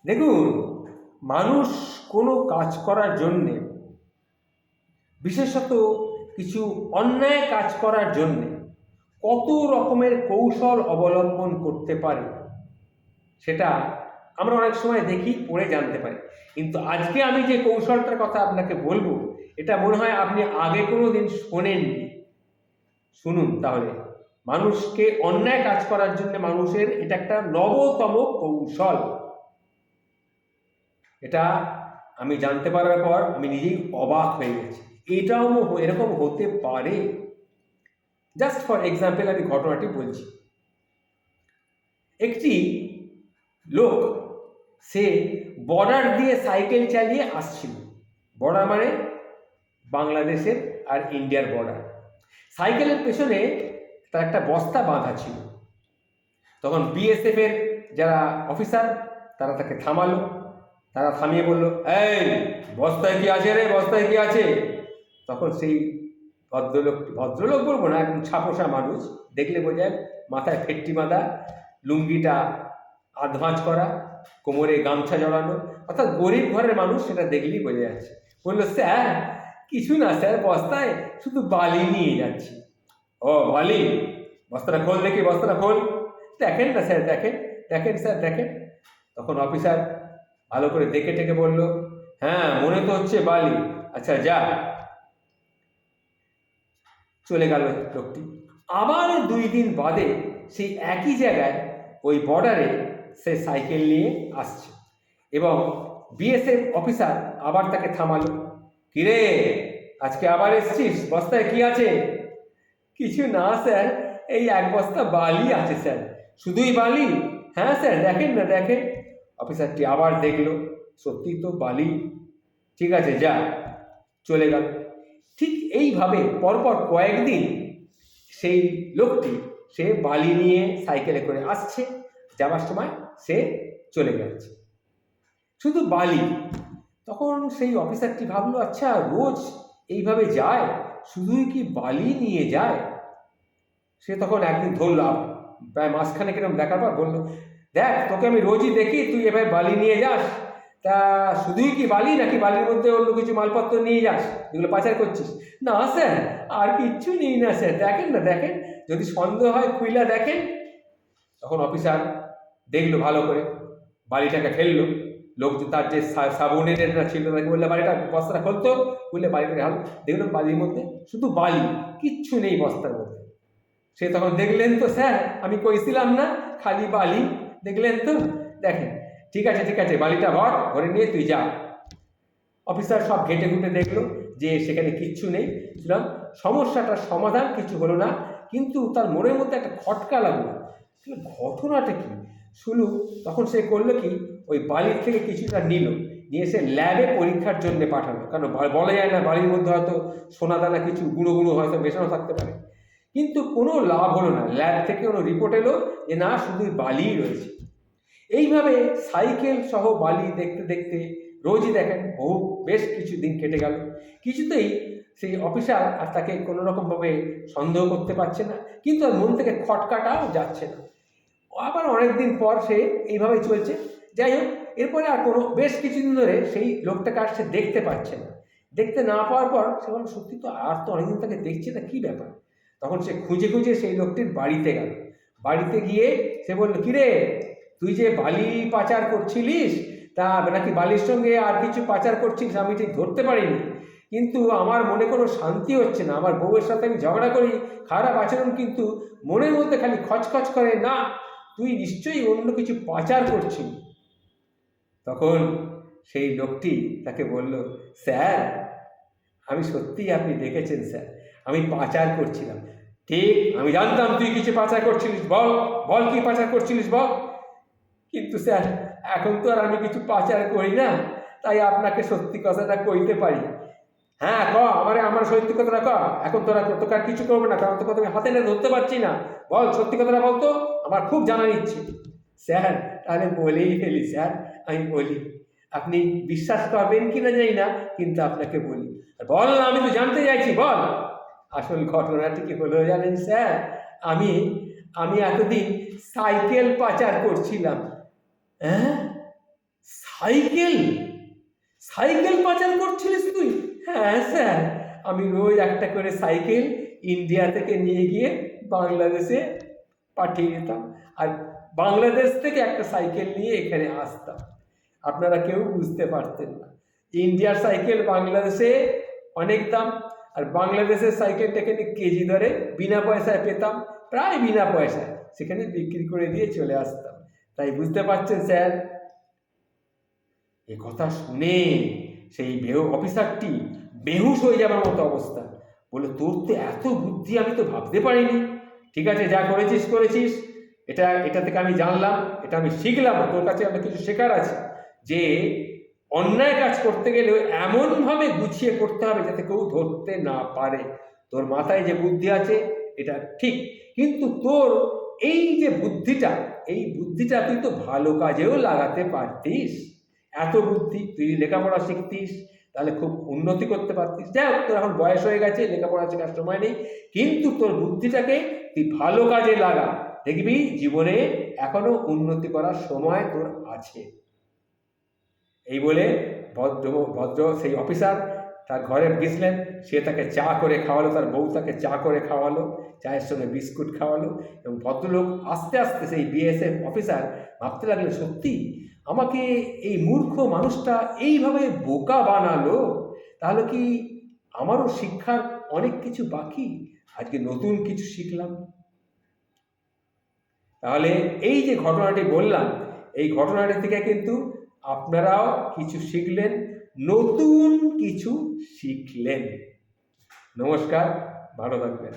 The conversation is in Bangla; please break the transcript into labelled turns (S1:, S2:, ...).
S1: দেখুন, মানুষ কোনো কাজ করার জন্যে, বিশেষত কিছু অন্যায় কাজ করার জন্যে কত রকমের কৌশল অবলম্বন করতে পারে সেটা আমরা অনেক সময় দেখি, পড়ে জানতে পারি। কিন্তু আজকে আমি যে কৌশলটার কথা আপনাকে বলবো, এটা মনে হয় আপনি আগে কোনো দিন শোনেননি। শুনুন তাহলে। মানুষকে অন্যায় কাজ করার জন্য মানুষের এটা একটা নবতম কৌশল। এটা আমি জানতে পারার পর আমি নিজেই অবাক হয়ে গেছি। এটাও এরকম হতে পারে। জাস্ট ফর এক্সাম্পল আমি ঘটনাটি বলছি। একটি লোক, সে বর্ডার দিয়ে সাইকেল চালিয়ে আসছিল। বর্ডার মানে বাংলাদেশের আর ইন্ডিয়ার বর্ডার। সাইকেলের পেছনে তার একটা বস্তা বাঁধা ছিল। তখন বিএসএফ এর যারা অফিসার, তারা তাকে থামালো। তারা থামিয়ে বলল, এই বস্তায় কি আছে রে, বস্তায় কি আছে? তখন সেই ভদ্রলোক বলবো না, একদম ছাপোষা মানুষ, দেখলে বোঝায় মাথায় ফেট্টি বাঁধা, লুঙ্গিটা আধভাঁজ করা, কোমরে গামছা জড়ানো, অর্থাৎ গরিব ঘরের মানুষ, সেটা দেখলেই বোঝা যাচ্ছে। বললো, স্যার কিছু না স্যার, বস্তায় শুধু বালি নিয়ে যাচ্ছি। ও বালি? বস্তাটা খোল দেখি, বস্তাটা খোল। দেখেন না স্যার, দেখেন দেখেন স্যার দেখেন। তখন অফিসার ভালো করে দেখে টেকে বলল, হ্যাঁ মনে তো হচ্ছে বালি, আচ্ছা যা। চলে গেল লোকটি। আবার 2 দিন বাদে সেই একই জায়গায়, ওই বর্ডারে, সে সাইকেল নিয়ে আসছে এবং বিএসএফ অফিসার আবার তাকে থামালো। কিরে, আজকে আবার এসছিস? বস্তায় কি আছে? কিছু না স্যার, এই এক বস্তা বালি আছে স্যার। শুধুই বালি? হ্যাঁ স্যার, দেখেন না দেখেন। অফিসারটি আবার দেখলো, সত্যি তো বালি। ঠিক আছে যা। চলে গেল। ঠিক এইভাবে পরপর কয়েকদিন সেই লোকটি, সে বালি নিয়ে সাইকেলে করে আসছে, যাবার সময় সে চলে যাচ্ছে, শুধু বালি। তখন সেই অফিসারটি ভাবলো, আচ্ছা রোজ এইভাবে যায়, শুধুই কি বালি নিয়ে যায়? সে তখন একদিন ধরল, প্রায় মাসখানেক এরকম দেখার পর বললো, দেখ তোকে আমি রোজই দেখি তুই এভাবে বালি নিয়ে যাস, তা শুধুই কি বালি নাকি বালির মধ্যে অন্য কিছু মালপত্র নিয়ে যাস যেগুলো পাচার করছিস? না স্যার, আর কিচ্ছু নেই না স্যার, দেখেন না দেখেন, যদি সন্দেহ হয় খুইলা দেখেন। তখন অফিসার দেখলো ভালো করে, বালিটাকে ফেললো। লোক তার যে সাবঅর্ডিনেটরা ছিল তাকে বললে, বাড়িটা বস্তাটা খুলতো, খুলে বাড়িটাকে হাল দেখলো, বালির মধ্যে শুধু বালি, কিচ্ছু নেই বস্তার মধ্যে। সে তখন, দেখলেন তো স্যার, আমি কইছিলাম না খালি বালি, দেখলেন তো, দেখেন। ঠিক আছে ঠিক আছে, বালিটা ভরে নিয়ে তুই যা। অফিসার সব ঘেটে ঘুটে দেখলো যে সেখানে কিচ্ছু নেই। সুতরাং সমস্যাটার সমাধান কিছু হলো না, কিন্তু তার মনের মধ্যে একটা খটকা লাগলো। ঘটনাটা কি শুনু। তখন সে করলো কি, ওই বালির থেকে কিছুটা নিয়ে সে ল্যাবে পরীক্ষার জন্য পাঠালো। কারণ বলা যায় না, বালির মধ্যে হয়তো সোনাদানা কিছু গুঁড়ো গুঁড়ো হয়তো মেশানো থাকতে পারে। কিন্তু কোনো লাভ হলো না। ল্যাব থেকে কোনো রিপোর্ট এলো যে না, শুধুই বালিই রয়েছে। এইভাবে সাইকেল সহ বালি দেখতে দেখতে রোজই দেখেন বেশ কিছু দিন কেটে গেল। কিছুতেই সেই অফিসার আর তাকে কোনো রকমভাবে সন্দেহ করতে পারছে না, কিন্তু আর মন থেকে খটকাটাও যাচ্ছে না। আবার অনেকদিন পর সে এইভাবেই চলছে। যাই হোক, এরপরে আর কোনো বেশ কিছুদিন ধরে সেই লোকটাকে আর সে দেখতে পাচ্ছে না। দেখতে না পাওয়ার পর সে বলল, সত্যি তো, আর তো অনেকদিন তাকে দেখছি না, কী ব্যাপার? তখন সে খুঁজে খুঁজে সেই লোকটির বাড়িতে গেল। বাড়িতে গিয়ে সে বলল, কিরে তুই যে বালি পাচার করছিলিস, তা নাকি বালির সঙ্গে আর কিছু পাচার করছিলিস, আমি ঠিক ধরতে পারিনি, কিন্তু আমার মনে কোনো শান্তি হচ্ছে না। আমার বউয়ের সাথে আমি ঝগড়া করি, খারাপ আচরণ, কিন্তু মনের মধ্যে খালি খচখচ করে, না তুই নিশ্চয়ই অন্য কিছু পাচার করছিস। তখন সেই লোকটি তাকে বলল, স্যার আমি সত্যিই, আপনি দেখেছেন স্যার, আমি পাচার করছিলাম। ঠিক, আমি জানতাম তুই কিছু পাচার করছিলিস, বল বল কি পাচার করছিলিস বল। কিন্তু স্যার এখন তো আর আমি কিছু পাচার করি না, তাই আপনাকে সত্যি কথাটা কইতে পারি। হ্যাঁ ক, আমার সত্যি কথাটা ক। এখন তোকে আর কিছু করবো না, কারণ তোকে আমি হাতে নিয়ে ধরতে পারছি না। বল সত্যি কথাটা বলতো, আমার খুব জানার ইচ্ছে। স্যার তাহলে বলেই ফেলি স্যার, আমি বলি, আপনি বিশ্বাস করবেন কি না জানি না, কিন্তু আপনাকে বলি। বল না, আমি তো জানতে চাইছি, বল। আসল ঘটনাটি কি হলো জানেন স্যার, আমি আমি এতদিন সাইকেল পাচার করছিলাম। হ্যাঁ, সাইকেল সাইকেল পাচার করছিলিস তুই? হ্যাঁ স্যার, আমি রোজ একটা করে সাইকেল ইন্ডিয়া থেকে নিয়ে গিয়ে বাংলাদেশে পাঠিয়ে দিতাম, আর বাংলাদেশ থেকে একটা সাইকেল নিয়ে এখানে আসতাম। আপনারা কেউ বুঝতে পারতেন না। ইন্ডিয়ার সাইকেল বাংলাদেশে অনেক দাম, আর বাংলাদেশের সাইকেলটা এখানে কেজি দরে বিনা পয়সায় পেতাম, প্রায় বিনা পয়সায় সেখানে বিক্রি করে দিয়ে চলে আসতাম। তাই বুঝতে পারছেন স্যার? এ কথা শুনে সেই অফিসারটি বেহুশ হয়ে যাবার মতো অবস্থা। বলে, তোর তো এত বুদ্ধি, আমি তো ভাবতে পারিনি। ঠিক আছে, যা করেছিস করেছিস, এটা থেকে আমি জানলাম, এটা আমি শিখলাম। তোর কাছে অনেক কিছু শেখার আছে, যে অন্যায় কাজ করতে গেলেও এমনভাবে গুছিয়ে করতে হবে যাতে কেউ ধরতে না পারে। তোর মাথায় যে বুদ্ধি আছে এটা ঠিক, কিন্তু তোর এই যে বুদ্ধিটা, এই বুদ্ধিটা তুই তো ভালো কাজেও লাগাতে পারতিস। এত বুদ্ধি, তুই লেখাপড়া শিখতিস তাহলে খুব উন্নতি করতে পারতিস। যাই হোক, তোর এখন বয়স হয়ে গেছে, লেখাপড়া শেখার সময় নেই, কিন্তু তোর বুদ্ধিটাকে তুই ভালো কাজে লাগা, দেখবি জীবনে এখনো উন্নতি করার সময় তোর আছে। এই বলে ভদ্র সেই অফিসার তার ঘরে গেছিলেন। সে তাকে চা করে খাওয়ালো, তার বউ তাকে চা করে খাওয়ালো, চায়ের সঙ্গে বিস্কুট খাওয়ালো। এবং ভদ্রলোক আস্তে আস্তে, সেই বিএসএফ অফিসার ভাবতে লাগলেন, সত্যি আমাকে এই মূর্খ মানুষটা এইভাবে বোকা বানালো, তাহলে কি আমারও শিক্ষার অনেক কিছু বাকি, আজকে নতুন কিছু শিখলাম। তাহলে এই যে ঘটনাটি বললাম, এই ঘটনাটি থেকে কিন্তু আপনারাও কিছু শিখলেন, নতুন কিছু শিখলেন। নমস্কার, ভালো থাকবেন।